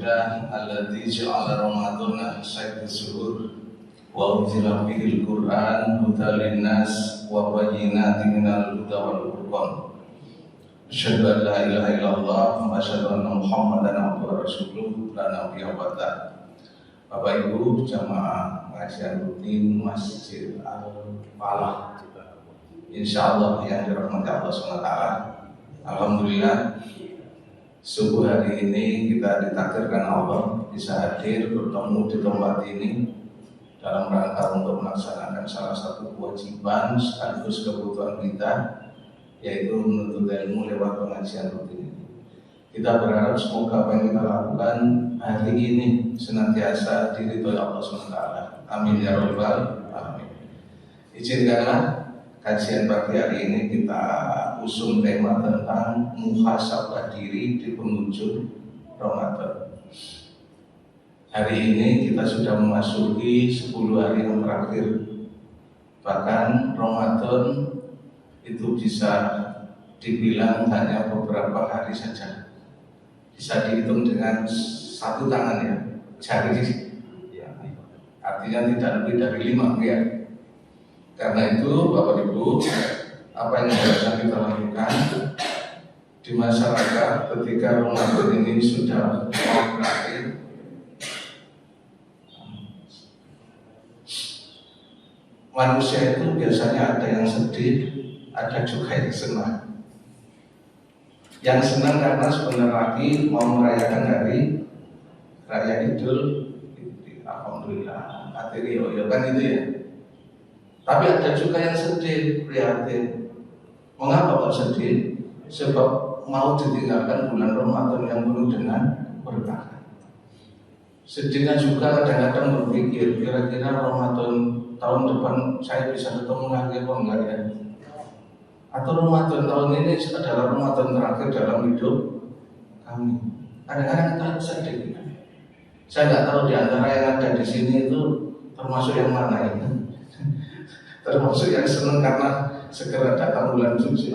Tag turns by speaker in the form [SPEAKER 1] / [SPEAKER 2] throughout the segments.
[SPEAKER 1] Alhamdulillah alladzi ja'ala Ramadhana sayyidus syuhur wa unzila fihil Qur'an hudan linnas wa bayyinatin minal huda wal furqan. Asyhadu an la ilaha illallah wa asyhadu anna Muhammadan abduhu wa rasuluh la nabiyya ba'da. Bapak Ibu jamaah pengajian rutin Masjid Al-Falah, insyaallah yang dirahmati Allah SWT. Alhamdulillah subuh hari ini kita ditakdirkan Allah bisa hadir bertemu di tempat ini dalam rangka untuk melaksanakan salah satu kewajiban sekaligus kebutuhan kita, yaitu menuntut ilmu lewat pengajian rutin ini. Kita berharap semoga apa yang kita lakukan hari ini senantiasa diridhoi Allah SWT. Amin ya rabbal alamin. Izinkanlah kajian pagi hari ini kita usung tema tentang muhasabah diri di penghujung Ramadan. Hari ini kita sudah memasuki 10 hari yang terakhir. Bahkan Ramadan itu bisa dibilang hanya beberapa hari saja. Bisa dihitung dengan satu tangan ya, jari. Artinya tidak lebih dari 5 ya. Karena itu Bapak Ibu, apa yang harus kita lakukan di masyarakat ketika Ramadan ini sudah mau berakhir? Manusia itu biasanya ada yang sedih, ada juga yang senang. Yang senang karena sebentar lagi mau merayakan hari Raya Idul Fitri. Alhamdulillah, materi kan itu ya. Tapi ada juga yang sedih, prihatin. Mengapa kok sedih? Sebab mau ditinggalkan bulan Ramadan yang penuh dengan berkah. Sedihnya juga kadang-kadang berpikir, kira-kira Ramadan tahun depan saya bisa ketemu lagi apa enggak ya? Atau Ramadan tahun ini adalah Ramadan terakhir dalam hidup kami. Kadang-kadang kita sedih. Saya nggak tahu di antara yang ada di sini itu termasuk yang mana ini. Termasuk yang senang karena segera datang bulan suci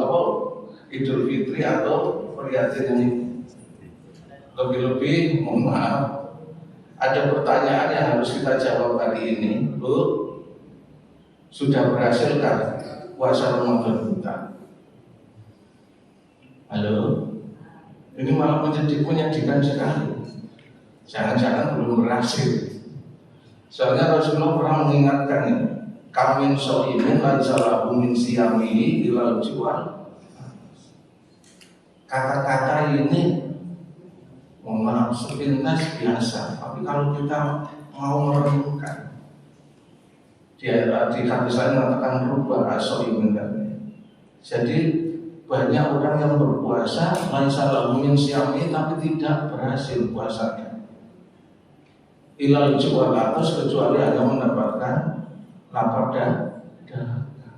[SPEAKER 1] Idul Fitri atau prihatin yang ini. Lebih-lebih, mohon maaf, ada pertanyaan yang harus kita jawab hari ini. Bu, sudah berhasilkah puasa Ramadan kita? Halo? Ini malah menyedihkan sekali. Jangan-jangan belum berhasil. Soalnya Rasulullah pernah mengingatkan ini. Kamin so'imin laisa min siyamihi ilal jual. Kata-kata ini mohon maaf sepintas biasa, tapi kalau kita mau merenungkan di hadis lain mengatakan rubah so'imin. Jadi banyak orang yang berpuasa laisa min siyamihi tapi tidak berhasil puasanya. Ilal jual atas kecuali hanya mendapatkan lapar dan dahaga.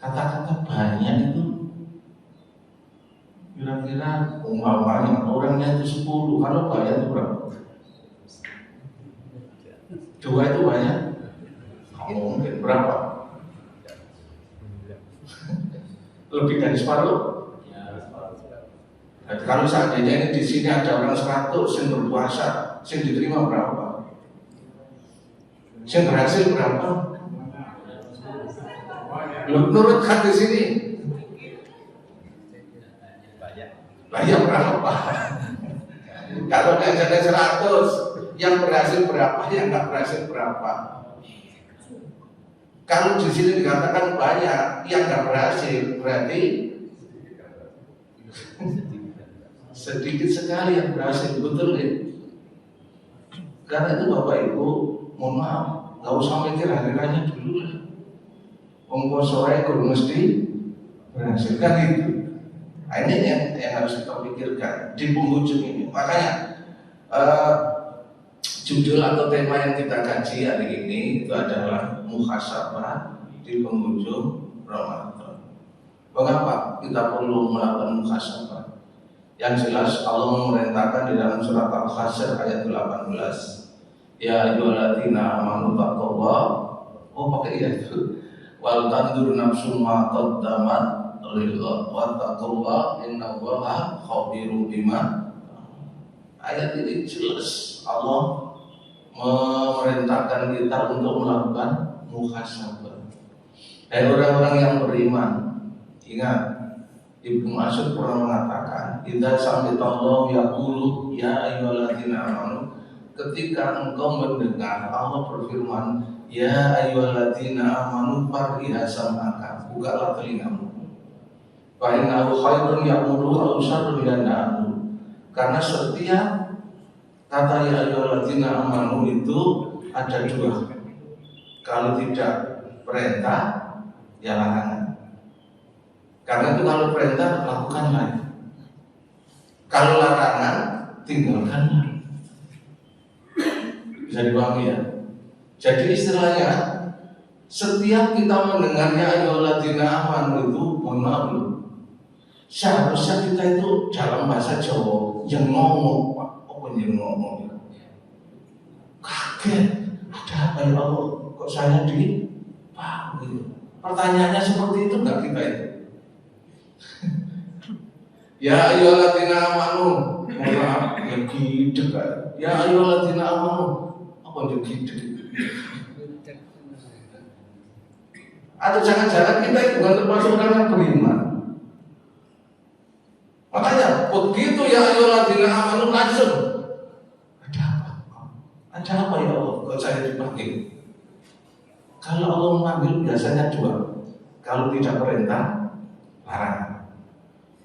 [SPEAKER 1] Kata-kata banyak itu kira-kira umpamanya orangnya itu 10, kalau banyak itu berapa? 2 itu banyak? Mungkin berapa? Lebih dari separuh? Kalau seandainya ini di sini ada orang 100 yang berpuasa, yang diterima berapa? Yang berhasil berapa? Menurut hadis ini banyak berapa? Kalau ada 100, yang berhasil berapa? Yang nggak berhasil berapa? Kalau di sini dikatakan banyak, yang nggak berhasil berarti sedikit sekali yang berhasil, betul ya? Karena itu Bapak Ibu, mohon maaf, gak usah mikir hari raya dulu lah. Poso raya kurang mesti berhasil kan itu. Nah, ini yang harus kita pikirkan di penghujung ini. Makanya judul atau tema yang kita kaji hari ini itu adalah muhasabah di penghujung Ramadan. Mengapa kita perlu melakukan muhasabah? Yang jelas Allah memerintahkan di dalam surat Al-Hasyr ayat 18. Ya ayyuhalladzina amanu taqullaha. Pakai ya itu. Wal tandur nafsum ma qaddamat lillah wa taqullaha innallaha khabirum bima. Ayat ini jelas Allah memerintahkan kita untuk melakukan muhasabah. Dan orang-orang yang beriman, ingat Ibnu Mas'ud pernah mengatakan, "Idza sami'allahu yaqulu ya ayyuhalladzina amanu." Ketika engkau mendengar Allah berfirman, "Ya ayyuhalladzina amanu farriha sam'aka." Bukalah telingamu. Fa innahu khairun ya'muru aw syarrun yanhahu. Karena setiap kata ya ayyuhalladzina amanu itu ada dua. Kalau tidak perintah, ya larangan. Karena itu kalau perintah lakukanlah, kalau larangan tinggalkanlah. Bisa dipahami ya? Jadi istilahnya setiap kita mendengarnya ayyuhalladzina amanu itu, mohon maaf loh, seharusnya kita itu dalam bahasa Jawa yang ngomong, Pak, apa yang ngomong? Kaget, ada apa ya Allah? Kok saya Pak gitu. Pertanyaannya seperti itu enggak kita itu? Ya ayyuhalladzina amanu, maaf, ya gidek kan. Ya ayyuhalladzina amanu, apa yang gidek? Atau jangan-jangan kita itu bukan termasuk orang yang beriman. Makanya begitu ya ayyuhalladzina amanu langsung ada apa? Ada apa ya Allah? Kok saya dipanggil? Kalau Allah memanggil biasanya dua. Kalau tidak perintah, larang.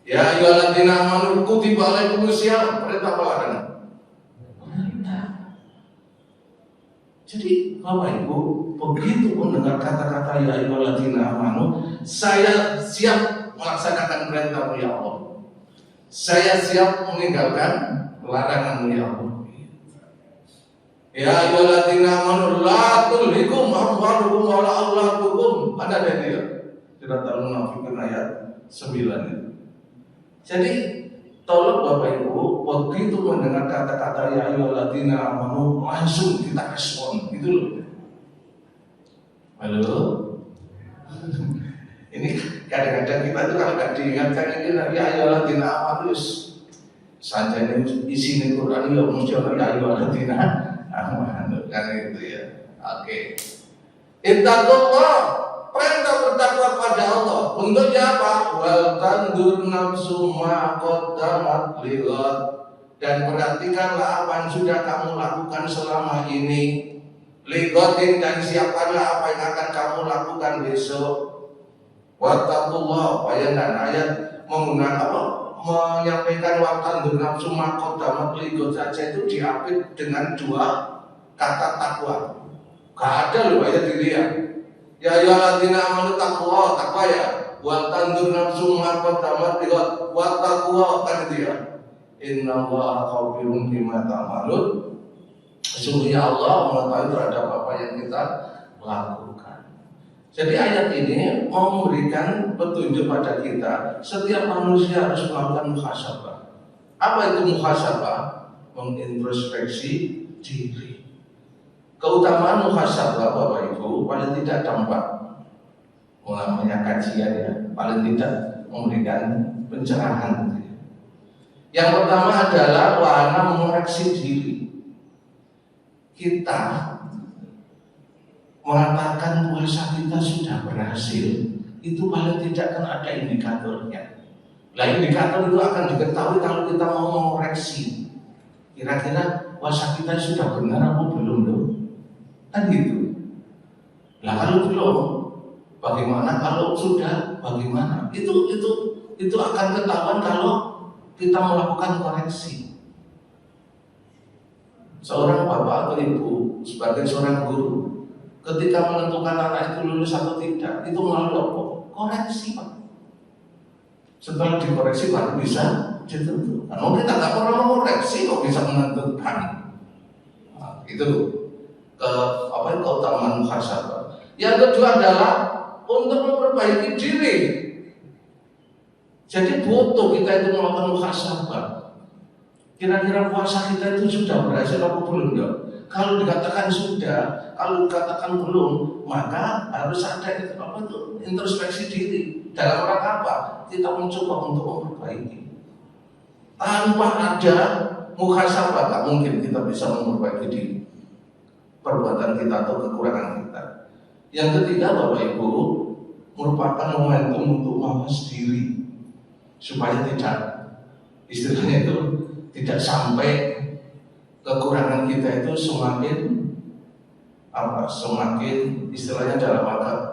[SPEAKER 1] Ya ayyuhalladzina amanu kutiba alaikumusiyam, perintah apa larangan? Perintah. Jadi Bapak Ibu, begitu mendengar kata-kata ya ayyuhalladzina amanu, saya siap melaksanakan perintah ya Allah. Saya siap meninggalkan larangan ya Allah. Ya ayyuhalladzina amanu la tulhikum amwalukum wa la auladukum. Ada dia. Surat Al-Munafiqun ayat 9. Jadi tolong Bapak Ibu, begitu mendengar kata-kata ya ayyuhalladzina amanu langsung kita respon, gitu loh. Halo. Ini kadang-kadang kita tuh kalau nggak diingatkan ini ya ayyuhalladzina amanu saja ini isi Quran ya mesti ya ayyuhalladzina amanu kan itu ya. Oke. Ittaqullah. Perintah bertakwa pada Allah. Bentuknya apa? Wal tandur nafsu ma qaddamat lighad. Dan perhatikanlah apa yang sudah kamu lakukan selama ini. Lighadin, dan siapkanlah apa yang akan kamu lakukan besok. Wattaqullah. Ayat menggunakan apa? Menyampaikan wa tandur nafsu ma qaddamat lighad saja itu diapit dengan dua kata takwa. Gak ada loh ayat dilihat. Ya ayyuhalladzina amanu taqwa, takwa ya. Wa tandur nafsum ma qaddamat lighad, wa taqwa kan itu ya. Innallaha khabirun bima ta'malun. Sesungguhnya Allah mengetahui terhadap apa yang kita lakukan. Jadi ayat ini mau memberikan petunjuk pada kita, setiap manusia harus melakukan muhasabah. Apa itu muhasabah? Mengintrospeksi diri. Keutamaan muhasabah Bapak Ibu paling tidak dampak namanya kajian ya, paling tidak memberikan pencerahan. Yang pertama adalah wahana mengoreksi diri. Kita mengatakan puasa kita sudah berhasil, itu paling tidak kan ada indikatornya. Nah indikator itu akan diketahui kalau kita mau mengoreksi. Kira-kira puasa kita sudah benar atau belum loh? Kan gitu. Nah kalau belum, bagaimana? Kalau sudah, bagaimana? Itu akan ketahuan kalau kita melakukan koreksi. Seorang bapak atau ibu sebagai seorang guru, ketika menentukan anak itu lulus atau tidak, itu melalui apa? Koreksi, Pak. Setelah dikoreksi baru bisa ditentukan. Kalau kita nggak pernah mengoreksi, kok bisa menentukan? Nah, itu keutamaan muhasabah. Yang kedua adalah untuk memperbaiki diri. Jadi butuh kita itu melakukan muhasabah. Kira-kira puasa kita itu sudah berhasil atau belum ya? Kalau dikatakan sudah, kalau dikatakan belum, maka harus ada introspeksi diri. Dalam rangka apa? Kita mencoba untuk memperbaiki. Tanpa ada muhasabah, tak mungkin kita bisa memperbaiki diri, perbuatan kita atau kekurangan kita. Yang ketiga, Bapak Ibu, merupakan momentum untuk mawas diri supaya tidak, istilahnya itu, tidak sampai kekurangan kita itu semakin istilahnya dalam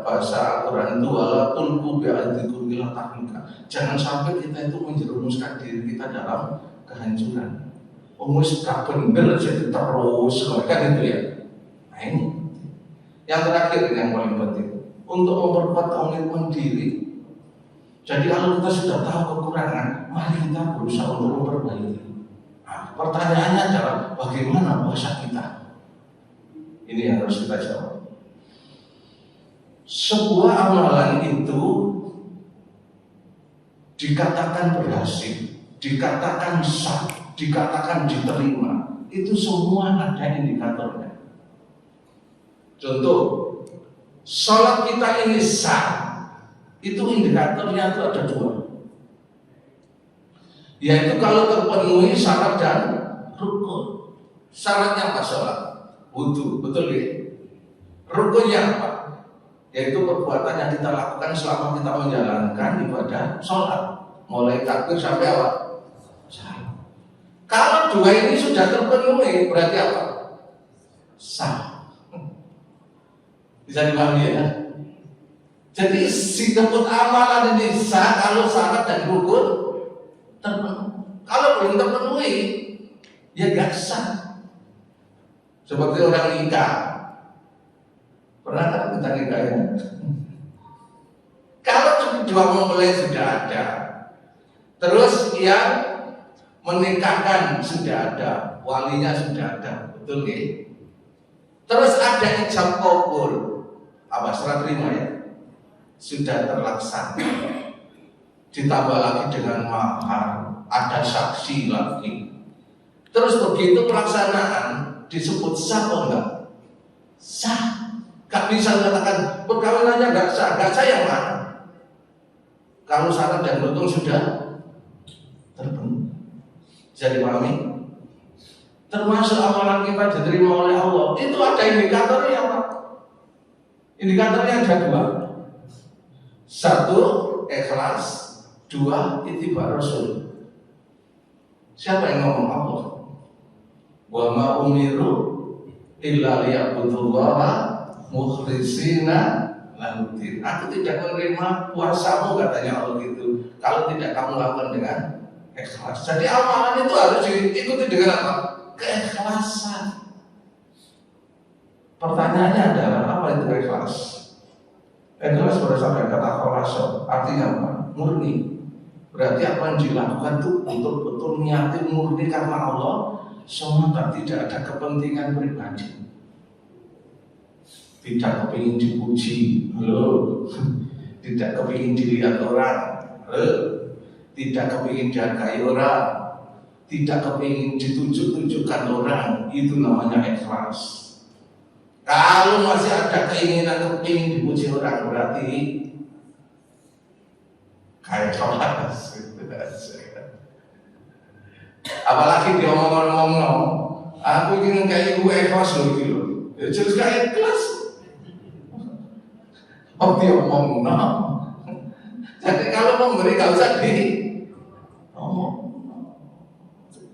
[SPEAKER 1] bahasa Al-Quran itu wala tulqu bi'aydikum ila tahlukah. Jangan sampai kita itu menjerumuskan diri kita dalam kehancuran. Wis gak bener jadi terus kan itu ya. Nah ini yang terakhir, yang paling penting untuk memperkuat komitmen diri. Jadi kalau kita sudah tahu kekurangan, mari kita berusaha untuk memperbaiki. Nah, pertanyaannya adalah bagaimana puasa kita? Ini yang harus kita jawab. Sebuah amalan itu dikatakan berhasil, dikatakan sah, dikatakan diterima, itu semua ada indikatornya. Contoh, sholat kita ini sah, itu indikatornya itu ada dua, yaitu kalau terpenuhi syarat dan rukun. Syaratnya apa sholat? Wudu, betul ya? Rukunnya apa? Yaitu perbuatan yang kita lakukan selama kita menjalankan ibadah sholat, mulai takbir sampai apa? Kalau dua ini sudah terpenuhi, berarti apa? Sah. Bisa dipahami ya? Jadi si kebut amalan ini sah kalau syarat dan rukun terpenuhi. Kalau belum terpenuhi, ya gak sah. Seperti orang nikah. Pernah kan kita nikah ya? Kalau kedua mempelai sudah ada, terus yang menikahkan sudah ada, walinya sudah ada, betul ya? Terus ada ijab kabul, apa serah terima ya? Sudah terlaksana. Ditambah lagi dengan mahar, ada saksi lagi. Terus begitu pelaksanaan disebut sah atau enggak? Sah. Gak bisa mengatakan perkawinannya enggak sah. Enggak sah yang mana? Kalau syarat dan rukun sudah terpenuhi. Bisa dipahami? Termasuk amalan kita diterima oleh Allah, itu ada indikatornya Pak. Indikatornya ada dua. Satu, ikhlas. Dua, ittiba Rasul. Siapa yang ngomong? Allah. Wa ma umiru illa liya'budullaha mukhlishina lahuddin. Aku tidak menerima puasamu, katanya Allah gitu, kalau tidak kamu lakukan dengan ikhlas. Jadi amalan itu harus diikuti dengan apa? Keikhlasan. Pertanyaannya adalah apa itu ikhlas? Ikhlas berdasarkan kata kholasa, artinya apa? Murni. Berarti apa yang dilakukan itu betul-betul niatin murni karena Allah semata, tidak ada kepentingan pribadi, tidak kepingin dipuji, tidak kepingin dilihat orang, tidak kepingin dihargai orang, tidak kepingin ditunjuk-tunjukkan orang. Itu namanya ikhlas. Kalau masih ada keinginan kepingin dipuji orang, berarti kayak kelas. Apalagi dia ngomong-ngomong, aku ingin kayak ibu ikhlas loh gitu. Ya jelas kayak ikhlas. Oh dia ngomong, no. Jadi kalau memberi gak usah di ngomong.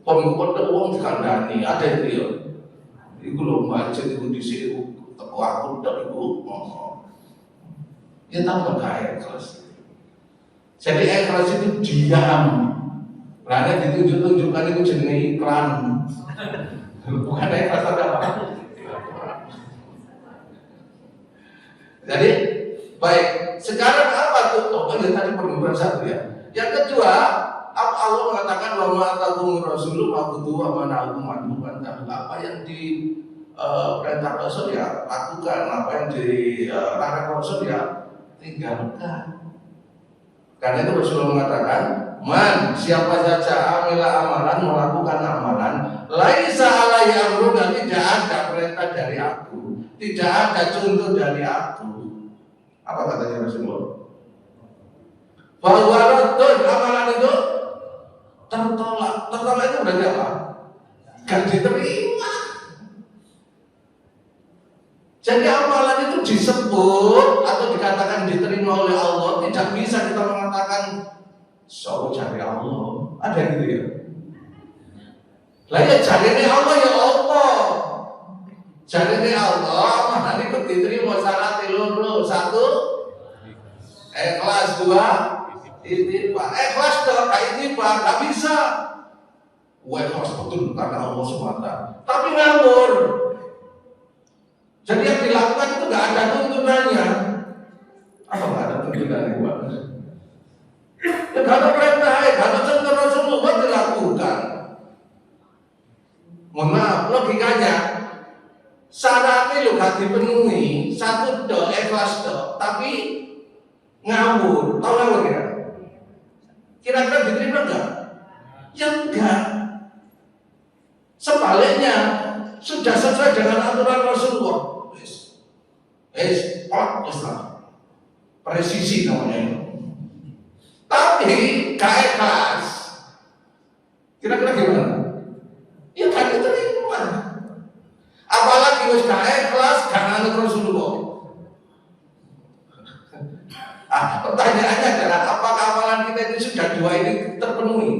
[SPEAKER 1] Pembuat uang dikandani, ada itu ya. Iku loh macet itu di sini, teko aku tak ibu. Ya tambah kayak ikhlas. Jadi ikhlas itu diam. Karena ditunjuk-tunjukkan itu jenis iklan. Bukan ikhlas apa. Jadi baik, sekarang apa tuh? Yang tadi perlumbran satu ya. Yang kedua, Allah mengatakan bahwa atakum rasulullah ma'budu wa mana'akum ma'budu. Apa yang diperintah Rasul ya lakukan, apa yang dilarang Rasul ya tinggalkan. Karena itu Rasulullah mengatakan, man, siapa saja amila amalan, melakukan amalan, laisa alaihi amruna, tidak ada perintah dari aku, tidak ada contoh dari aku. Apa katanya Rasulullah? Bahwa amalan itu tertolak. Tertolak itu berarti apa? bisa kita mengatakan so cari Allah? Ada yang gitu ya? Lah ya cari Allah ya Allah. Cari Allah mana ikut diterima syarat loro. 1 ikhlas, 2 ittiba. Ikhlas kalau ittiba nggak bisa. Ikhlas betul karena Allah semata. Tapi ngawur. Jadi yang dilakukan itu nggak ada tuntunannya. Apa nggak ada tuntunannya Pak? Ya nggak ada perintah, nggak ada contoh Rasulullah dilakukan. Mohon maaf, logikanya syaratnya lo gak dipenuhi, 1 do ikhlas do, tapi ngawur, tahu ngawur ya? Kira-kira diterima enggak? Ya enggak. Sebaliknya sudah sesuai dengan aturan Rasulullah. Presisi namanya itu. Tapi gak ikhlas. Kira-kira gimana? Ya gak diterima. Apalagi wis gak ikhlas, gak nganut Rasulullah. Pertanyaannya adalah apakah amalan kita itu sudah 2 ini terpenuhi?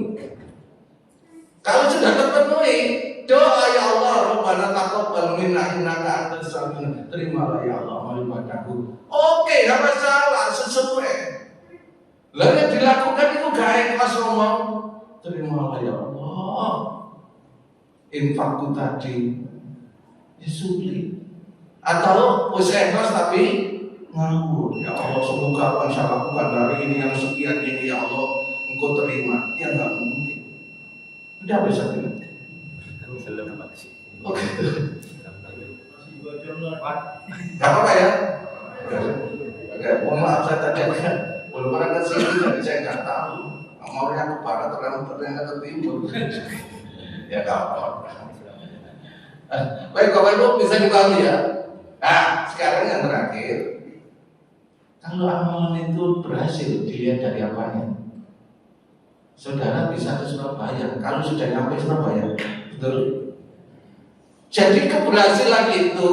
[SPEAKER 1] Kalau sudah terpenuhi, doa ya Allah, Rabbana taqabbal minna innaka antas samiul. Terimalah ya Allah ibadahku. Oke, gak masalah, sesuai. Lalu yang dilakukan itu gak ikhlas ngomong, terimalah ya Allah. Infakku tadi ya sulit. Atau usaha ikhlas tapi ngawur. Ya Allah, semoga apa yang saya lakukan dari ini yang sekian ini ya Allah Engkau terima. Ya nggak mungkin. Udah bisa tidak? Oke. Gak apa-apa ya? Oke, mohon maaf saya tadi belum pernah ke sini jadi saya nggak tahu. Maunya ke barat ternyata ke timur. Ya gak apa-apa. Baik Bapak Ibu bisa dipahami ya. Nah sekarang yang terakhir, kalau amalan itu berhasil dilihat dari apanya? Saudara bisa ke Surabaya. Kalau sudah nyampe Surabaya, betul? Jadi keberhasilan itu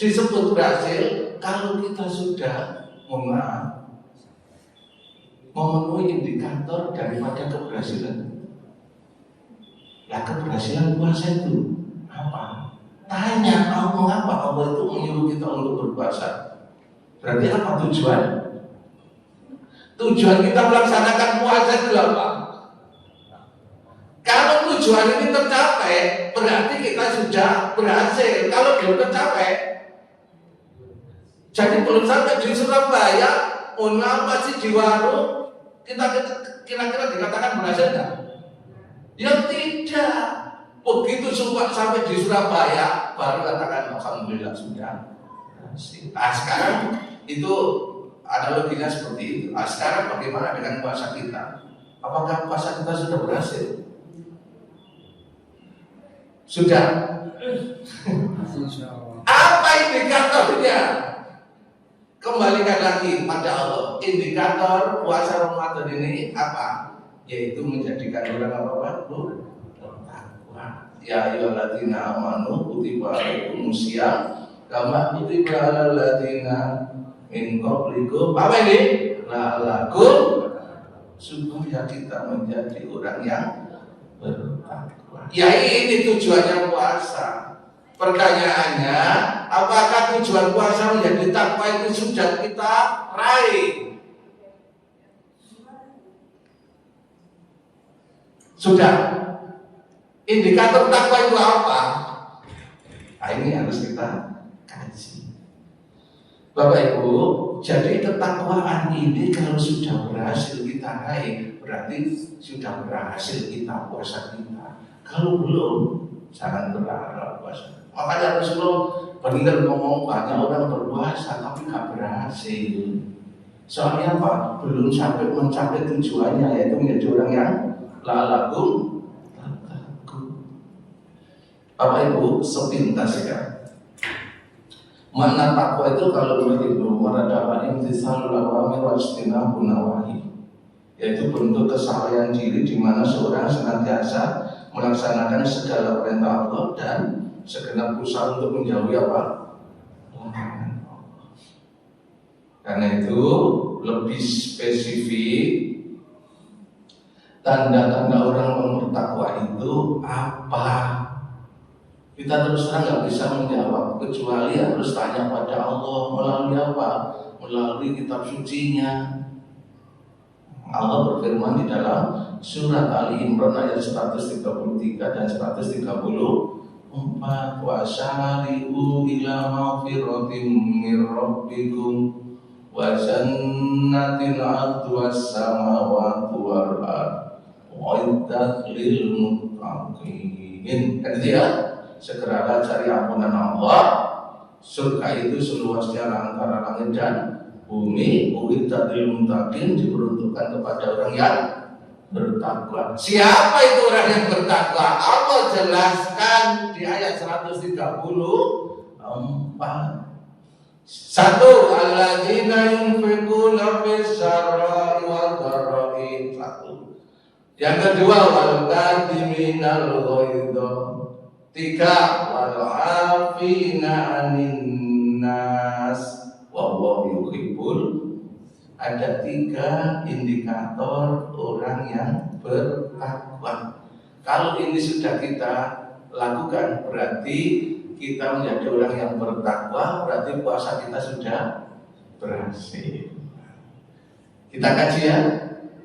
[SPEAKER 1] disebut berhasil kalau kita sudah memenuhi indikator daripada keberhasilan. Lah keberhasilan puasa itu apa? Tanya mengapa Allah itu menyuruh kita untuk berpuasa? Berarti apa tujuan? Tujuan kita melaksanakan puasa itu apa? Kalau tujuan ini tercapai, berarti kita sudah berhasil. Kalau belum tercapai, jadi belum sampai di Surabaya, masih di warung, kita kira-kira dikatakan berhasil enggak? Ya tidak. Begitu sampai di Surabaya baru katakan alhamdulillah sudah berhasil. Nah sekarang itu ada logikanya seperti itu. Nah sekarang bagaimana dengan puasa kita? Apakah puasa kita sudah berhasil? Sudah. Apa indikatornya? Kembalikan lagi pada Allah. Indikator puasa Ramadan ini apa? Yaitu menjadikan orang apa? Bertakwa. Ya ayyuhalladzina amanu kutiba alaikumusiyam kama kutiba alal ladzina min qablikum. Apa ini? La'allakum, supaya kita menjadi orang yang bertakwa. Ya ini tujuannya puasa. Pertanyaannya, apakah tujuan puasa menjadi takwa itu sudah kita raih? Sudah. Indikator takwa itu apa? Nah, ini harus kita kaji. Bapak Ibu, jadi ketakwaan ini kalau sudah berhasil kita raih, berarti sudah berhasil kita puasa kita. Kalau belum, jangan berharap puasa. Makanya Rasulullah benar ngomong banyak orang berpuasa tapi gak berhasil. Soalnya apa? Belum sampai mencapai tujuannya, yaitu menjadi orang yang la'allakum tattaqun. Bapak Ibu sepintas ya. Makna takwa itu kalau menurut Ibnu Umar adalah imtitsalul awamir wa ijtinabun nawahi, yaitu bentuk kesalahan diri di mana seorang senantiasa melaksanakan segala perintah Allah dan segenap usaha untuk menjauhi apa? Larangan Allah. Karena itu lebih spesifik, tanda-tanda orang yang bertakwa itu apa? Kita terus terang nggak bisa menjawab, kecuali harus tanya pada Allah. Melalui apa? Melalui kitab sucinya. Allah berfirman di dalam surat Ali Imran ayat 133 dan 134, wa syari'u ila maghfiratin mir rabbikum wa jannatin 'arduha as-samawati wal ardh uiddat lil muttaqin. Kan dia segeralah cari ampunan Allah, surga itu seluasnya antara langit dan bumi, uiddat lil muttaqin, diperuntukkan kepada orang yang bertakwa. Siapa itu orang yang bertakwa? Allah jelaskan di ayat 134. Satu, alladzina yunfiquna fis sarra'i wad dharra'i. Satu. Yang kedua, wal kadhiminal ghaidha. Tiga, wal 'afina 'anil nas wallahu yuhibbul. Ada 3 indikator orang yang bertakwa. Kalau ini sudah kita lakukan, berarti kita menjadi orang yang bertakwa, berarti puasa kita sudah berhasil. Kita kaji ya.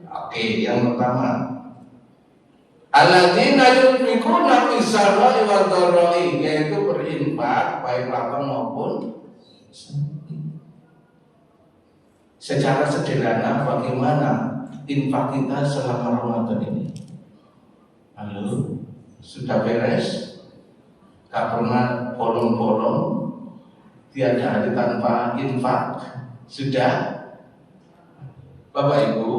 [SPEAKER 1] Oke, yang pertama, alladzina yunfiquna fis sarra'i wad dharra'i, yaitu berinfak baik lapang maupun secara sederhana. Bagaimana infak kita selama Ramadan ini? Halo, sudah beres? Gak pernah bolong-bolong, tiada hari tanpa infak. Sudah? Bapak Ibu,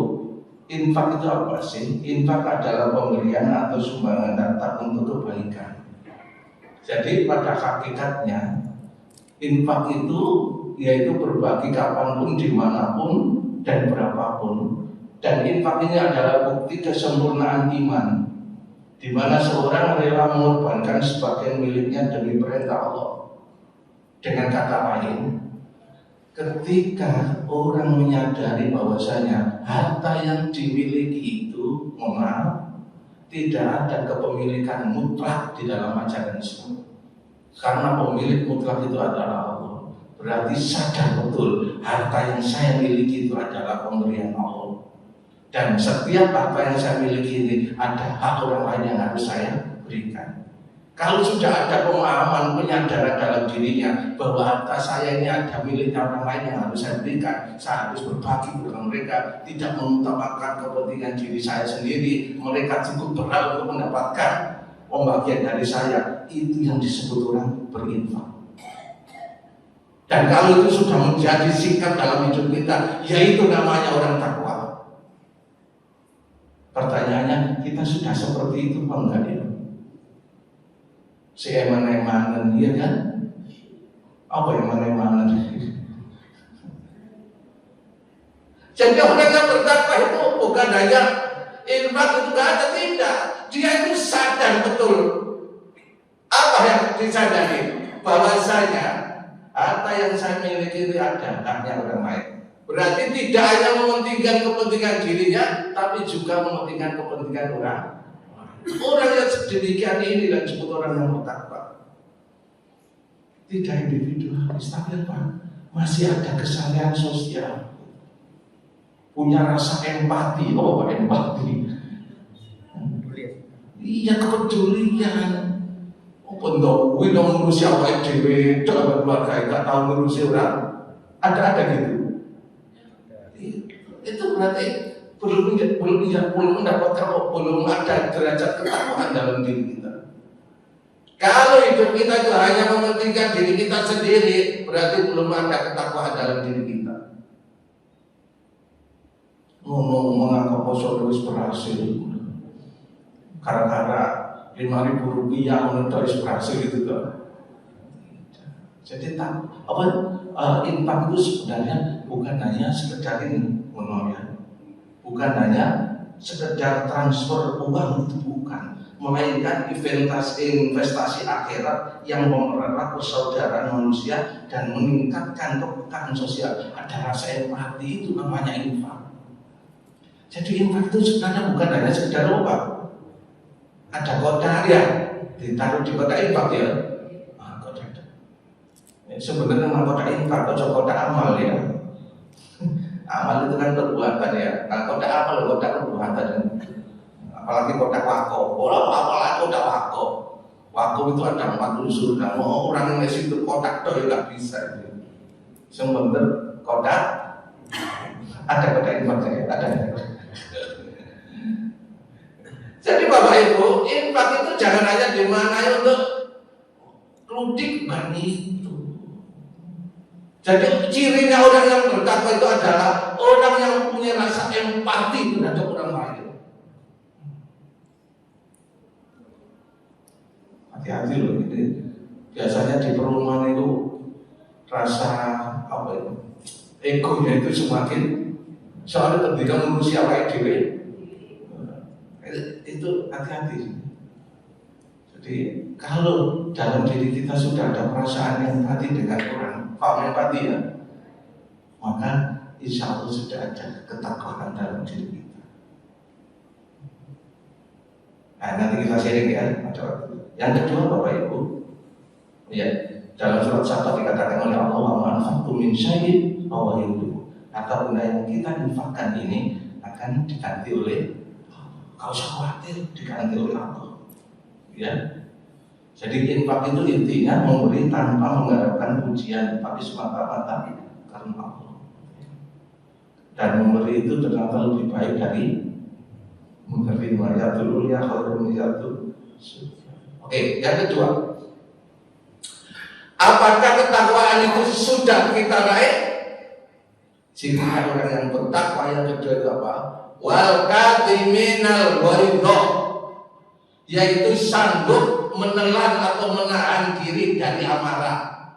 [SPEAKER 1] infak itu apa sih? Infak adalah pemberian atau sumbangan harta untuk kebaikan. Jadi pada hakikatnya infak itu yaitu berbagi kapanpun, dimanapun, dan berapapun. Dan infak ini adalah bukti kesempurnaan iman, di mana seorang rela mengorbankan sebagian miliknya demi perintah Allah. Dengan kata lain, ketika orang menyadari bahwasanya harta yang dimiliki itu, tidak ada kepemilikan mutlak di dalam ajaran Islam. Karena pemilik mutlak itu adalah Allah. Berarti sadar betul harta yang saya miliki itu adalah pemberian Allah. Dan setiap harta yang saya miliki ini ada hak orang lain yang harus saya berikan. Kalau sudah ada pemahaman, penyadaran dalam dirinya bahwa harta saya ini ada miliknya orang lain yang harus saya berikan, saya harus berbagi dengan mereka, tidak mengutamakan kepentingan diri saya sendiri, mereka cukup berhak untuk mendapatkan pembagian dari saya, itu yang disebut orang berinfak. Dan kalau itu sudah menjadi sikap dalam hidup kita, yaitu namanya orang takwa. Pertanyaannya, kita sudah seperti itu apa enggak ya? Si eman-emanan, iya kan? Apa eman-emanan? Jadi orang yang bertakwa itu bukan hanya infak itu enggak ada, tidak. Dia itu sadar betul. Apa yang disadari? Bahwasanya harta yang saya miliki itu ada haknya orang lain. Berarti tidak hanya mementingkan kepentingan dirinya, tapi juga mementingkan kepentingan orang. Orang yang sedemikian ini dan disebut orang yang bertakwa. Tidak individualis, tapi apa? Masih ada kesalahan sosial. Punya rasa empati. Oh, empati. Iya, kepedulian. Untuk ngurusi awake dhewe, coba keluarga gak tahu ngurusi orang. Ada gitu. Itu berarti belum mendapatkan, belum ada derajat ketakwaan dalam diri kita. Kalau hidup kita itu hanya mementingkan diri kita sendiri, berarti belum ada ketakwaan dalam diri kita. Ngomong menganggap poso terus berhasil, gara-gara 5.000 rupiah menurut berhasil gitu kan. Jadi infak itu sebenarnya bukan hanya sekedar ini, bukan hanya sekedar transfer uang, itu bukan, melainkan investasi akhirat yang mempererat persaudaraan manusia dan meningkatkan kepekaan sosial. Ada rasa empati, itu namanya infak. Jadi infak itu sebenarnya bukan hanya sekedar uang. Ada kotak ya, ditaruh di kotak infak ya. Kotak. Sebenarnya nama kotak infak, kotak amal ya. Amal itu kan perbuatan ya. Nah, kotak amal, kotak perbuatan. Apalagi kotak wako. Apalagi kotak wako. Wako itu ada 4 unsur. Nah, mau orang yang ngasih itu kotak doy nggak bisa. Sebenarnya kotak ada kotak infak ya, ada. Jadi Bapak Ibu, infak itu jangan hanya dimaknai untuk kludik, bukan itu. Jadi cirinya orang yang bertakwa itu adalah orang yang punya rasa empati terhadap orang lain. Hati-hati loh, ini biasanya di perumahan itu rasa apa itu, egonya itu semakin, soalnya ketika manusia lain dewe, itu hati-hati. Jadi kalau dalam diri kita sudah ada perasaan empati dengan orang, paham empati ya, maka insya Allah sudah ada ketakwaan dalam diri kita. Nah, nanti kita sharing ya. Yang kedua Bapak Ibu, ya, dalam surat Sabat dikatakan oleh Allah, wa anfaqtum min syai'in fahuwa yukhlifuh. Apapun yang kita infakkan ini akan diganti oleh Allah. Kau usah khawatir, diganti oleh Allah. Ya. Jadi infak itu intinya memberi tanpa mengharapkan pujian, tapi semata-mata karena Allah. Dan memberi itu ternyata lebih baik dari menerima. Ya dulu ya khairun yatul. Oke, yang kedua, apakah ketakwaan itu sudah kita raih? Jika orang yang bertakwa, yang kedua itu apa? Wal kadhiminal ghaidha, yaitu sanggup menelan atau menahan diri dari amarah.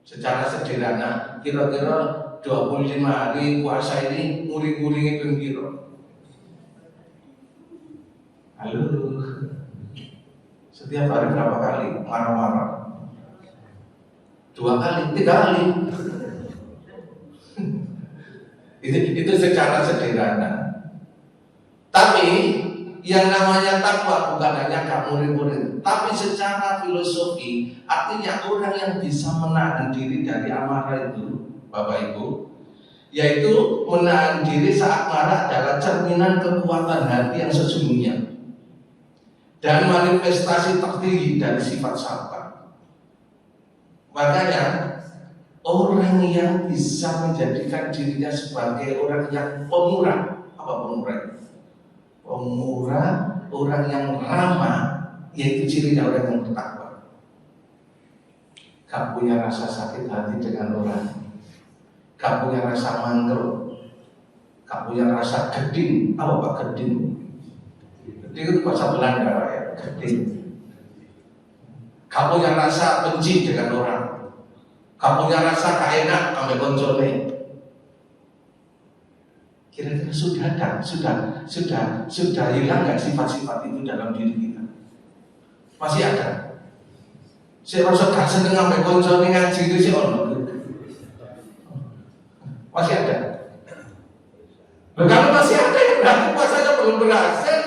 [SPEAKER 1] Secara sederhana, kira-kira 25 hari puasa ini nguring-nguringi pengkira. Halo, setiap hari berapa kali marah-marah? 2 kali, 3 kali. itu secara sederhana. Tapi yang namanya takwa bukan hanya murid-murid, tapi secara filosofi, artinya orang yang bisa menahan diri dari amarah itu, Bapak Ibu, yaitu menahan diri saat marah adalah cerminan kekuatan hati yang sesungguhnya dan manifestasi tertinggi dari sifat sabar. Makanya orang yang bisa menjadikan dirinya sebagai orang yang pemurah, apa pemurah? Pemurah, orang yang ramah, yaitu cirinya orang yang bertakwa. Gak punya rasa sakit hati dengan orang, gak punya rasa mangkel, gak punya rasa geding. Apa Pak geding? Geding itu bahasa Belanda ya, geding. Gak punya rasa benci dengan orang, gak punya rasa gak enak sampai koncone. Kira-kira sudah hilang nggak sifat-sifat itu dalam diri kita? Masih ada. Saya rasa gak seneng sampai koncone ngaji itu sih ono. Masih ada. Kalau masih ada yang berarti puasanya belum berhasil.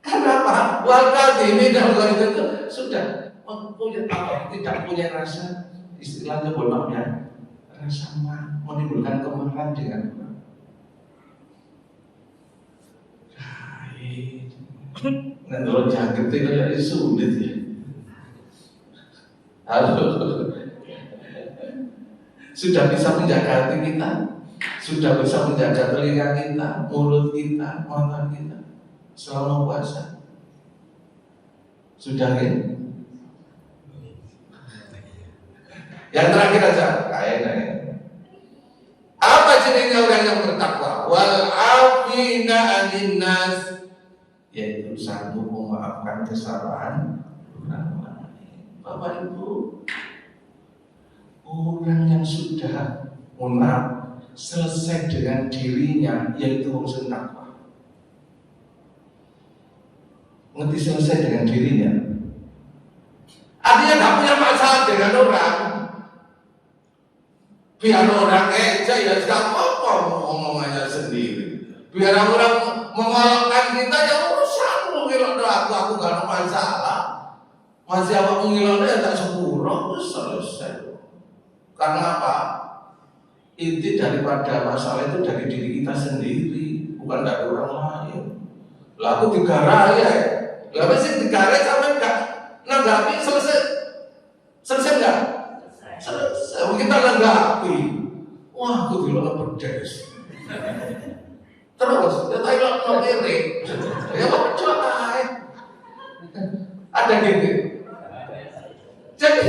[SPEAKER 1] Kenapa? Waktu ini dan itu sudah punya apa? Tidak punya rasa, istilahnya bolaknya rasa menimbulkan kemarahan dengan orang. Nah, kalau jaget itu kayak sulit ya. Halo. Sudah bisa menjaga hati kita, sudah bisa menjaga telinga kita, mulut kita, mata kita selama puasa. Sudah kan? Yang terakhir aja, kayaknya. Apa cirinya orang yang bertakwa? Wal afina anin nas, yaitu sanggup memaafkan kesalahan orang lain. Bapak Ibu, orang yang sudah selesai dengan dirinya, yaitu wong sing takwa. Ngerti selesai dengan dirinya? Artinya nggak punya masalah dengan orang. Biar orang aja ya nggak apa-apa ngomongannya sendiri. Biar orang mengolokkan kita ya urusan lu ngilok aku nggak ada masalah. Masih apa ngiloknya ya tak sepuro, selesai. Karena apa? Inti daripada masalah itu dari diri kita sendiri, bukan dari orang lain. Lah aku digarai ya. Lah sih digarai sampai enggak nanggapi selesai enggak? Selesai. Kita nanggapi. Wah, aku dulu pedes. Terus, ya tahu lo lirik. Ya apa coba? Ada gitu. Jadi,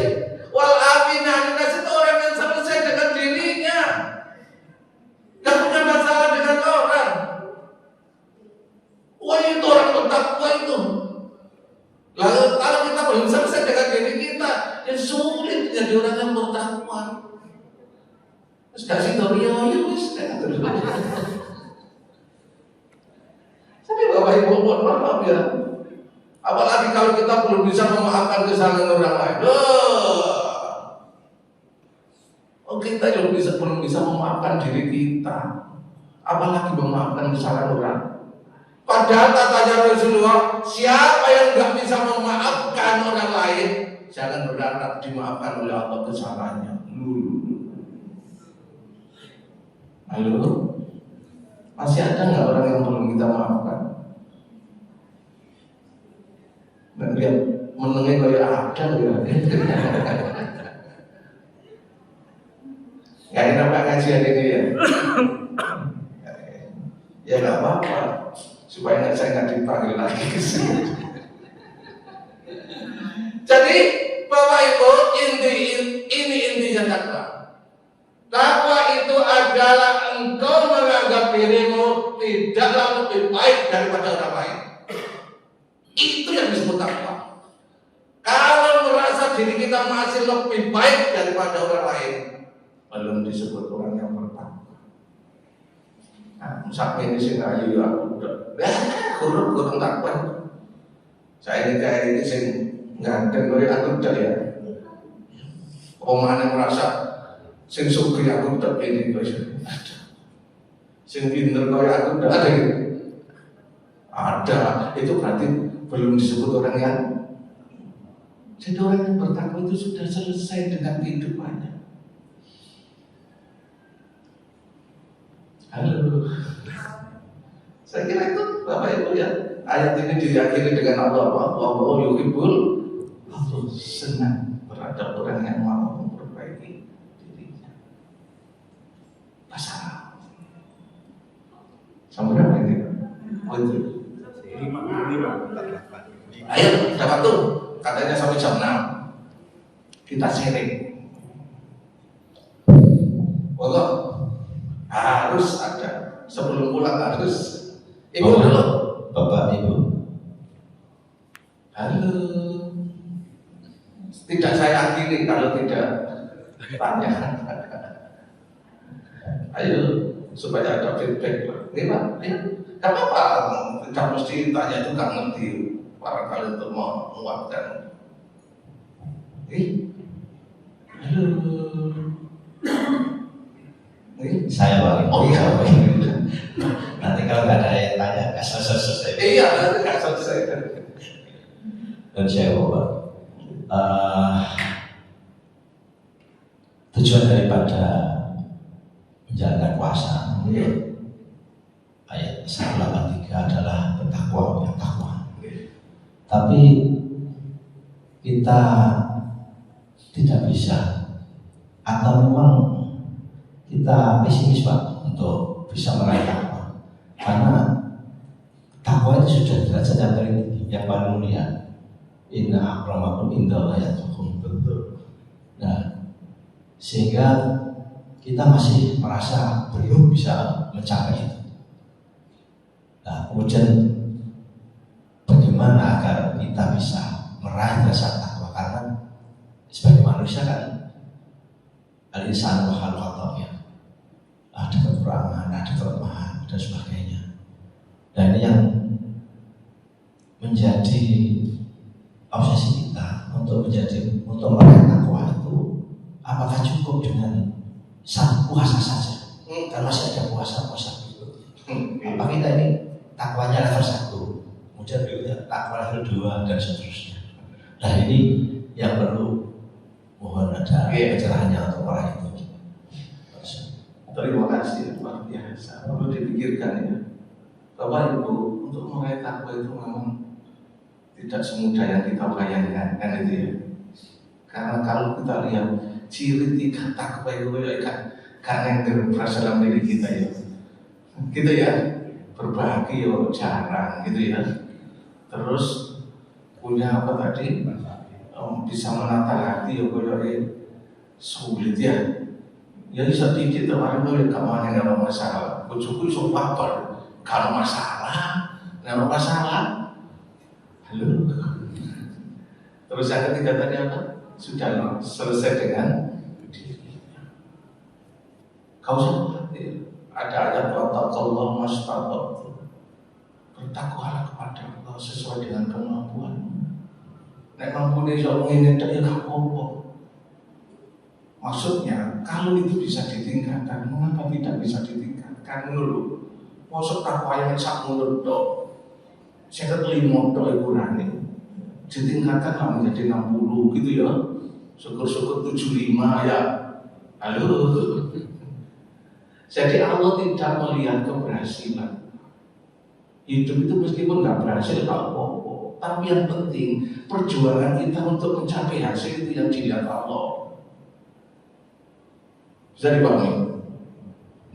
[SPEAKER 1] wal aminah itu orang yang selesai dengan dirinya. Gak punya masalah dengan orang. Wah itu orang bertakwa itu. Lalu kalau kita belum selesai dengan diri kita, ya sulit jadi orang yang bertakwa. Terus kasih tau ya, Tapi Bapak Ibu mohon maaf ya. Apalagi kalau kita belum bisa memaafkan kesalahan orang lain. Kita juga belum bisa memaafkan diri kita. Apalagi memaafkan kesalahan orang. Padahal katanya Rasulullah, siapa yang nggak bisa memaafkan orang lain, jangan berharap dimaafkan oleh Allah kesalahannya. Halo, masih ada nggak orang yang belum kita maafkan? Dan dia menengah kayak ada ya. Gak enak Pak kajian ini ya. Ya nggak apa-apa, supaya saya nggak dipanggil lagi ke sini. Jadi Bapak Ibu, ini intinya takwa. Takwa itu adalah engkau menganggap dirimu tidaklah lebih baik daripada orang lain. Itu yang disebut takwa. Kalau merasa diri kita masih lebih baik daripada orang lain, belum disebut orang yang bertakwa. Nah, sampai di sini ayu aku udah, kurang takwa. Saya ini kayak ini sing ganteng dari aku udah ya. Omongan yang merasa sing sugih aku udah ini guys. Sing pinter kayak aku udah ada gitu. Ada, itu berarti belum disebut orang yang. Jadi orang yang bertakwa itu sudah selesai dengan kehidupannya. Halo. Saya kira itu Bapak Ibu ya. Ayat ini diakhiri dengan Allah yuhibbul, Allah senang terhadap orang yang mau memperbaiki dirinya. Pasal. Sampai berapa ini? Oh itu. 5. Ayo, dapat tuh. Katanya sampai jam 6. Kita sharing. Allah harus ada. Sebelum pulang harus. Ibu dulu.
[SPEAKER 2] Bapak Ibu.
[SPEAKER 1] Halo. Tidak saya akhiri kalau tidak tanya. Ayo supaya ada feedback. Ini Pak, ya. Gak apa-apa. Tidak mesti tanya itu gak ngerti. Barangkali untuk menguatkan. Halo.
[SPEAKER 2] Saya balik.
[SPEAKER 1] Oh iya.
[SPEAKER 2] Nanti kalau nggak ada yang tanya, nggak selesai.
[SPEAKER 1] Iya, nanti nggak selesai.
[SPEAKER 2] Dan saya Bapak, tujuan daripada menjalankan puasa, ayat 183 adalah bertakwa, takwa. Tapi kita tidak bisa, atau memang kita pesimis Pak untuk bisa meraih takwa, karena takwa itu sudah derajat yang paling tinggi, yang paling mulia. Inna akramakum indallahi atqakum. Betul. Nah, sehingga kita masih merasa belum bisa mencapai itu. Nah, kemudian bagaimana agar kita bisa meraih rasa takwa? Karena sebagai manusia kan al-insanu khalaqah ya. Ada kekurangan, ada kelemahan dan sebagainya. Dan ini yang menjadi obsesi kita untuk meraih takwa itu, apakah cukup dengan puasa saja? Kan masih ada puasa berikutnya. Apa kita ini takwanya level 1, kemudian berikutnya takwa level 2 dan seterusnya. Nah ini yang perlu mohon ada pencerahannya untuk orang itu.
[SPEAKER 1] Terima kasih, luar biasa. Perlu dipikirkan ya, Bapak Ibu, untuk meraih takwa itu memang tidak semudah yang kita bayangkan, kan itu ya. Karena kalau kita lihat ciri 3 takwa itu kan yang berasal dalam diri kita ya. Gitu ya, berbagi ya jarang gitu ya. Terus punya apa tadi? Bisa menata hati ya sulit ya. Ya bisa titik teman itu kamu nggak ada masalah. Bujuku iso apa? Kalau masalah, nggak ada masalah. Halo. Terus yang ketiga tadi apa? Sudah selesai dengan dirinya. Kau khawatir. Ada ayat Allah mastata'tu. Bertakwalah kepada Allah sesuai dengan kemampuan. Nek mampu nih soal ini tak ya apa-apa. Maksudnya kalau itu bisa ditingkatkan, mengapa tidak bisa ditingkatkan dulu? Masuk takwa yang sak mulut dok, saya kelima dok ikurane. Ditingkatkan lah menjadi 60 gitu ya. Syukur-syukur 75 ya. Halo. Jadi Allah tidak melihat keberhasilan. Hidup itu meskipun nggak berhasil tak apa-apa. Tapi yang penting perjuangan kita untuk mencapai hasil itu yang dilihat Allah. Bisa dipahami?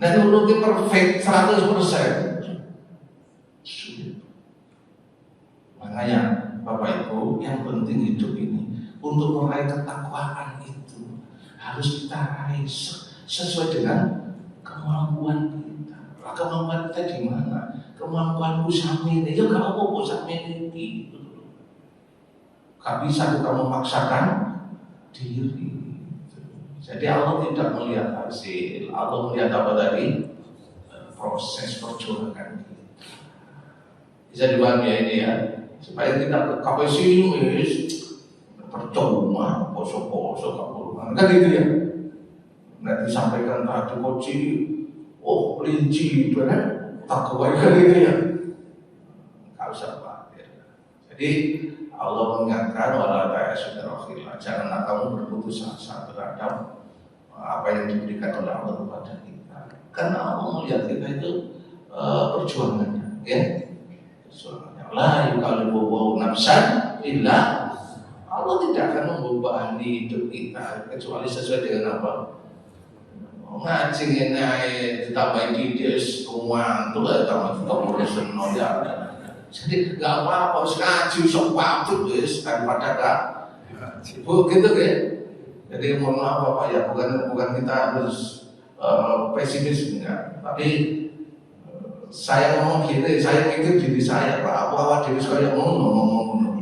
[SPEAKER 1] Nah nuruti perfect 100%. Sulit. Makanya Bapak Ibu, yang penting hidup ini untuk meraih ketakwaan itu harus kita raih sesuai dengan kemampuan kita. Kemampuan kita di mana? Kemampuanku sampai ini, ya gak apa-apa sampai ini. Gak bisa kita memaksakan diri. Jadi Allah tidak melihat hasil, Allah melihat apa tadi? Proses perjuangan kita. Bisa dipahami ya ini ya, supaya kita kapasimis percuma, poso-poso kapuluhan, kan gitu ya. Nanti disampaikan tadi koci, oh rinci itu kan, tak kebaikan gitu ya. Gak usah khawatir. Jadi Allah mengingatkan wala ta'asudarakhillah, janganlah kamu berputus asa terhadap apa yang diberikan oleh Allah kepada kita. Karena Allah melihat kita itu perjuangannya, ya. Perjuangannya. La yukallifu nafsan illa, Allah tidak akan membebani hidup kita kecuali sesuai dengan apa? Ngaji ini ditambah dides rumah itu lah tambah urusan ya. Jadi nggak apa-apa ngaji sok waktu guys daripada gak gitu kan. Jadi mohon maaf Bapak ya, bukan kita harus pesimis enggak, tapi saya ngomong gini, saya mikir diri saya Pak, apa diri saya ngomong.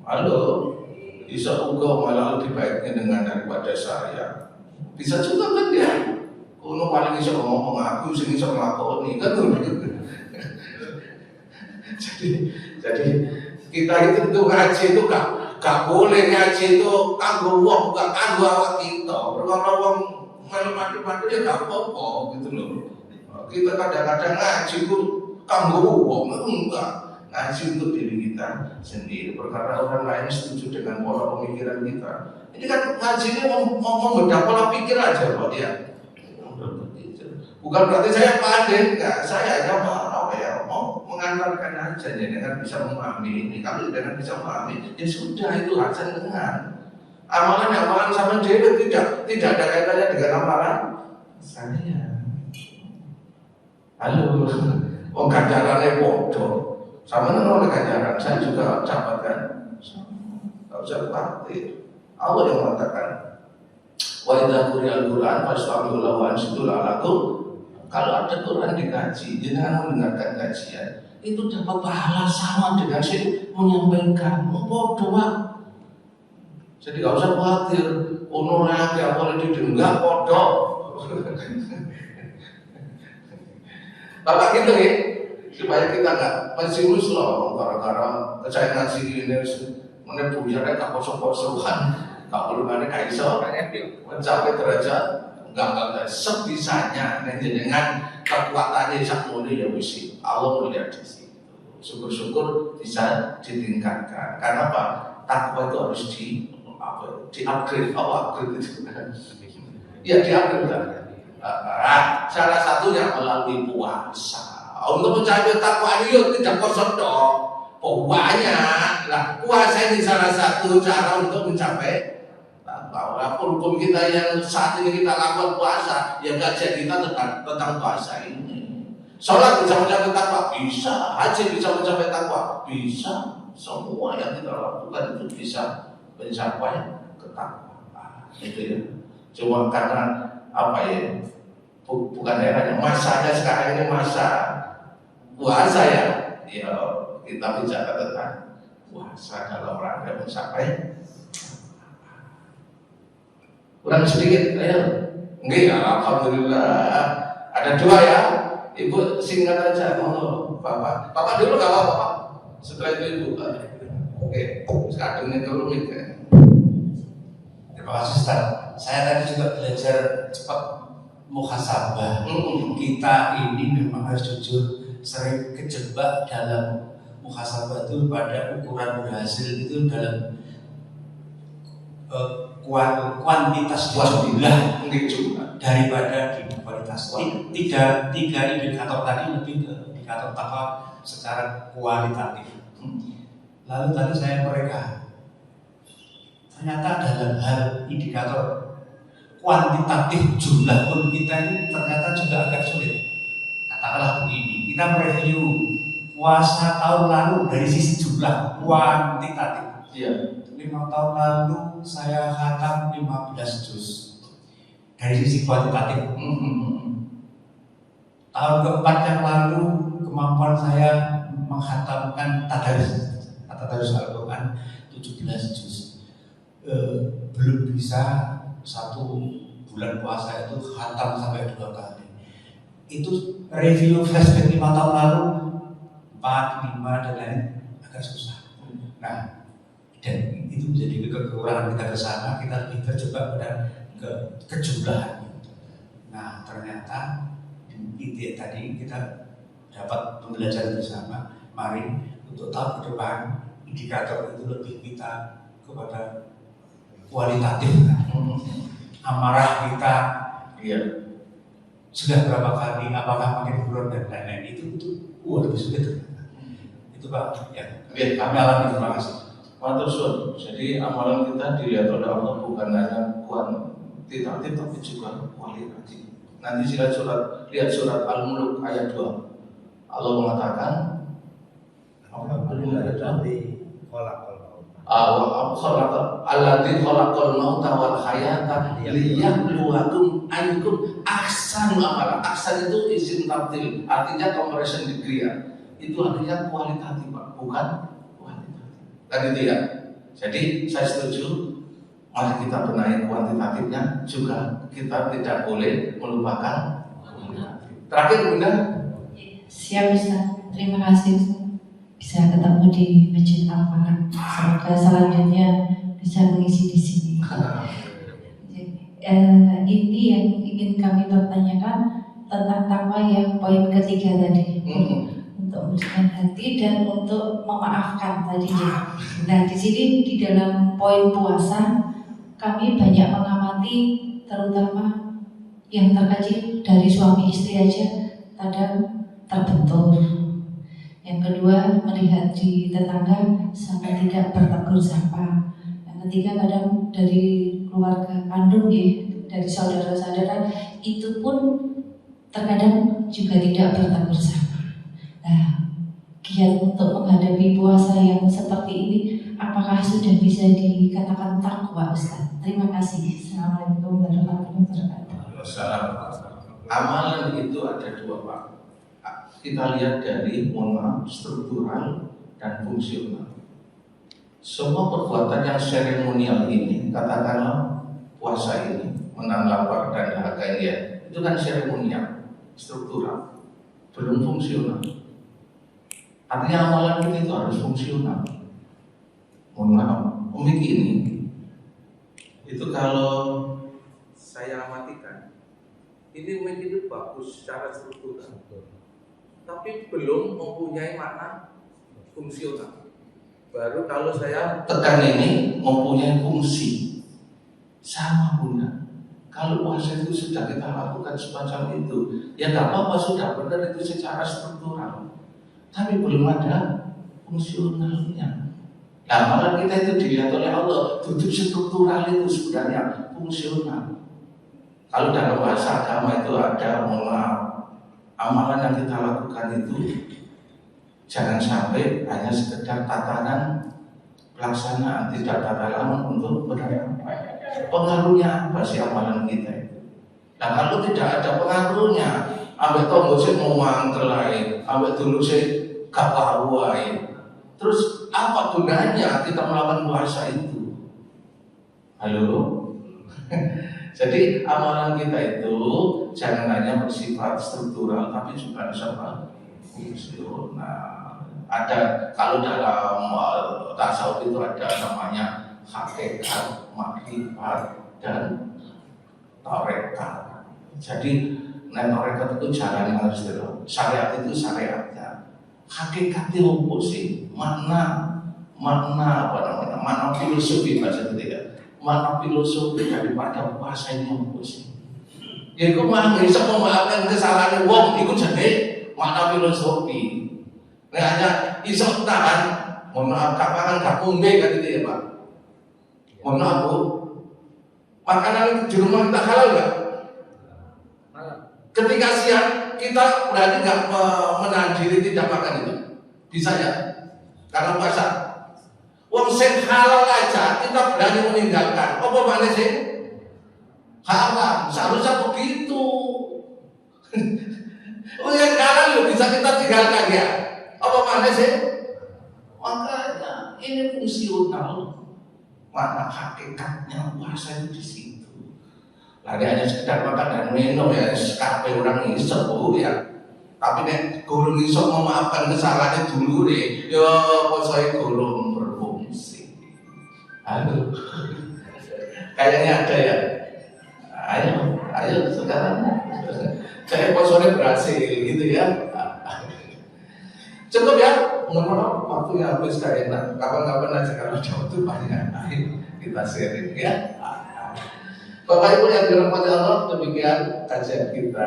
[SPEAKER 1] Halo, bisa uga malah lebih baiknya dengan daripada saya. Bisa juga kan ya. Kalau paling bisa ngomong aku, sing bisa nglakoni kan. Jadi kita itu ngaji itu gak boleh ngaji itu kanggo wong, gak kanggo awak kita. Perkara wong melu-melu ya gak apa-apa gitu loh. Kita kadang-kadang ngaji itu kanggo wong, enggak. Ngaji untuk diri kita sendiri. Perkara orang lain setuju dengan pola pemikiran kita. Ini kan ngaji ini mau membedah pola pikir aja Pak ya. Bukan berarti saya pandai, enggak. Saya hanya mau mengantarkan aja, jangan bisa memahami ini. Kalau jangan bisa memahami, ya sudah itu hasil dengan amalan sama dia tidak ada kaitannya dengan amalan saya. Halo, ganjarannya bodoh. Sama dengan ganjaran, saya juga dapatkan. Tidak usah khawatir. Allah yang mengatakan, wa idza quri'al Qur'an fastami'u lahu wa ansitu la'allakum. Kalau ada Quran dikaji, jangan mendengarkan kajian, itu dapat pahala sama dengan si menyampaikan. Bodoh. Jadi gak usah khawatir. Ono lagi apa lagi enggak bodoh. Bapak gitu ya, supaya kita nggak pesimis loh gara-gara saya ngaji ini mana buyarnya tak kosong-kosongan, tak perlu ada kaiso, mencapai derajat enggak sebisanya dengan kekuatannya sakmuni ya wisi Allah melihat di situ. Syukur-syukur bisa ditingkatkan. Karena apa? Takwa itu harus di-upgrade. Upgrade itu ya di-upgrade kan. Salah satunya melalui puasa. Untuk mencapai takwa ini tidak kosong dong. Banyak. Nah, puasa ini salah satu cara untuk mencapai takwa. Walaupun kita yang saat ini kita lakukan puasa, ya kajian kita tentang puasa ini. Sholat bisa mencapai takwa, bisa. Haji bisa mencapai takwa, bisa. Semua yang kita lakukan itu bisa mencapai ketakwaan. Itu ya. Cuma karena apa ya? Bukan daerahnya, masanya sekarang ini masa puasa ya. Ya kita bicara tentang puasa dalam rangka mencapai. Kurang sedikit, ayo. Enggak, alhamdulillah. Ada dua ya. Ibu singkat aja, mau Bapak. Bapak dulu gak apa-apa, Pak. Setelah itu Ibu. Oke, sekarang ini dulu ya.
[SPEAKER 2] Terima kasih Ustaz. Saya tadi juga belajar cepat muhasabah. Kita ini memang harus jujur sering kejebak dalam muhasabah itu pada ukuran berhasil itu dalam kuantitas jumlah daripada di kualitas. Tiga indikator tadi lebih ke indikator takwa secara kualitatif. Lalu tadi saya mereka ternyata dalam hal indikator kuantitatif jumlah pun kita ini ternyata juga agak sulit. Katakanlah begini, kita mereview puasa tahun lalu dari sisi jumlah kuantitatif.
[SPEAKER 1] Iya.
[SPEAKER 2] 5 tahun lalu saya khatam 15 juz dari sisi kuantitatif. Tahun keempat yang lalu kemampuan saya menghatamkan tadarus Al-Quran 17 juz. Belum bisa satu bulan puasa itu khatam sampai 2 kali. Itu review flashback 5 tahun lalu 4, 5 dan lain agak susah. Nah, dan itu menjadi kekurangan kita ke sana, kita lebih terjebak pada kejumlahan. Nah, ternyata di tadi kita dapat pembelajaran bersama. Mari untuk tahun ke depan indikator itu lebih kita kepada kualitatif. Amarah kita,
[SPEAKER 1] Iya.
[SPEAKER 2] sudah berapa kali, apakah makin buron dan lain-lain itu lebih sulit. Itu Pak, ya.
[SPEAKER 1] Oke,
[SPEAKER 2] Kami alami, terima kasih.
[SPEAKER 1] Matur suwun. Jadi amalan kita dilihat oleh Allah bukan hanya kuantitatif tapi juga kualitatif. Nanti lihat surat Al-Mulk ayat 2. Allah mengatakan Alladzi khalaqal mauta wal hayata liyabluwakum ayyukum ahsanu amala. Ahsan itu isim tafdil, artinya comparison degree ya. Itu artinya kualitatif Pak, bukan kuantitatif. Tadi itu ya. Jadi saya setuju, mari kita benahi kuantitatifnya, juga kita tidak boleh melupakan kualitatif. Terakhir Bunda.
[SPEAKER 3] Siap Ustaz, terima kasih Ustaz. Bisa ketemu di Masjid Al-Farad. Semoga selanjutnya bisa mengisi di sini. Ini yang ingin kami pertanyakan tentang takwa yang poin ketiga tadi. Untuk membersihkan hati dan untuk memaafkan tadinya. Nah, di sini di dalam poin puasa kami banyak mengamati, terutama yang terkecil dari suami istri aja kadang terbentur. Yang kedua, melihat di tetangga sampai tidak bertegur sapa. Yang ketiga, kadang dari keluarga kandung ya, dari saudara-saudara itu pun terkadang juga tidak bertegur sapa. Nah, giat untuk menghadapi puasa yang seperti ini, apakah sudah bisa dikatakan takwa, Ustaz? Terima kasih. Assalamualaikum warahmatullahi wabarakatuh.
[SPEAKER 1] Amalan itu ada dua Pak. Kita lihat dari struktural dan fungsional. Semua perbuatan yang seremonial ini, katakanlah puasa ini, menahan lapar dan dahaga ini, itu kan seremonial, struktural. belum fungsional. Artinya amalan kita itu harus fungsional. Mohon maaf, Umi ini itu kalau saya amatikan, ini Umi itu bagus secara struktural, tapi belum mempunyai makna fungsional. Baru kalau saya tekan ini mempunyai fungsi. Sama Bunda, kalau puasa itu sudah kita lakukan semacam itu, ya nggak apa-apa, sudah benar itu secara struktural, tapi belum ada fungsionalnya. Nah, malah kita itu dilihat oleh Allah, tujuh struktural itu sebenarnya fungsional. Kalau dalam bahasa agama itu ada, mohon maaf, amalan yang kita lakukan itu jangan sampai hanya sekedar tatanan pelaksanaan, tidak tatanan untuk berdampak. Pengaruhnya apa sih amalan kita itu? Nah, kalau tidak ada pengaruhnya, ambek tonggo sih mau mangkelai, ambek dulu sih gak wae. Terus apa gunanya kita melakukan puasa itu? Halo? Jadi amalan kita itu jangan hanya bersifat struktural, tapi juga bisa fungsional. Ada, kalau dalam tasawuf itu ada namanya hakikat, makrifat, dan tarekat. Jadi tarekat itu jalan yang harus terus. Syariat itu syariatnya. Hakikat itu apa sih? Makna apa namanya? Makna filosofi bahasa ketiga. Makna filosofi daripada puasa ini apa sih? Ya itu mah bisa memaafkan kesalahan wong, itu jadi makna filosofi. Nah hanya iso tahan, mohon maaf kapan gak ngombe kan itu ya Pak. Mohon maaf Bu, makanan di rumah kita halal nggak? Ketika siang kita berarti nggak menahan diri tidak makan itu, bisa ya? Karena puasa. Wong sing halal aja kita berani meninggalkan. Apa maknanya sih? Haram, seharusnya begitu. Oh yang halal bisa kita tinggalkan ya? Apa maknanya sih? Makanya ini fungsional. Mana hakikatnya puasa itu di situ. Lari hanya sekedar makan dan minum ya, sekape orang isep ya. Tapi nek gurung isep memaafkan kesalahannya dulu deh. Ya puasa gurung berfungsi. Aduh, kayaknya ada ya. Ayo sekarang. Saya puasanya berhasil gitu ya. Cukup ya, mohon waktunya habis gak enak. Kapan-kapan aja kalau ada waktu banyak, kita sharing ya. Bapak Ibu yang dirahmati Allah, demikian kajian kita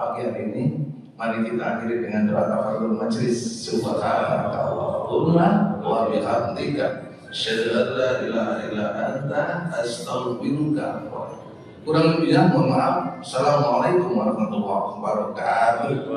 [SPEAKER 1] pagi hari ini. Mari kita akhiri dengan doa tafakur majlis. Subhanakallahumma wa bihamdika, asyhadu an la ilaha illa anta, astaghfiruka. Kurang lebihnya mohon maaf. Assalamualaikum warahmatullahi wabarakatuh.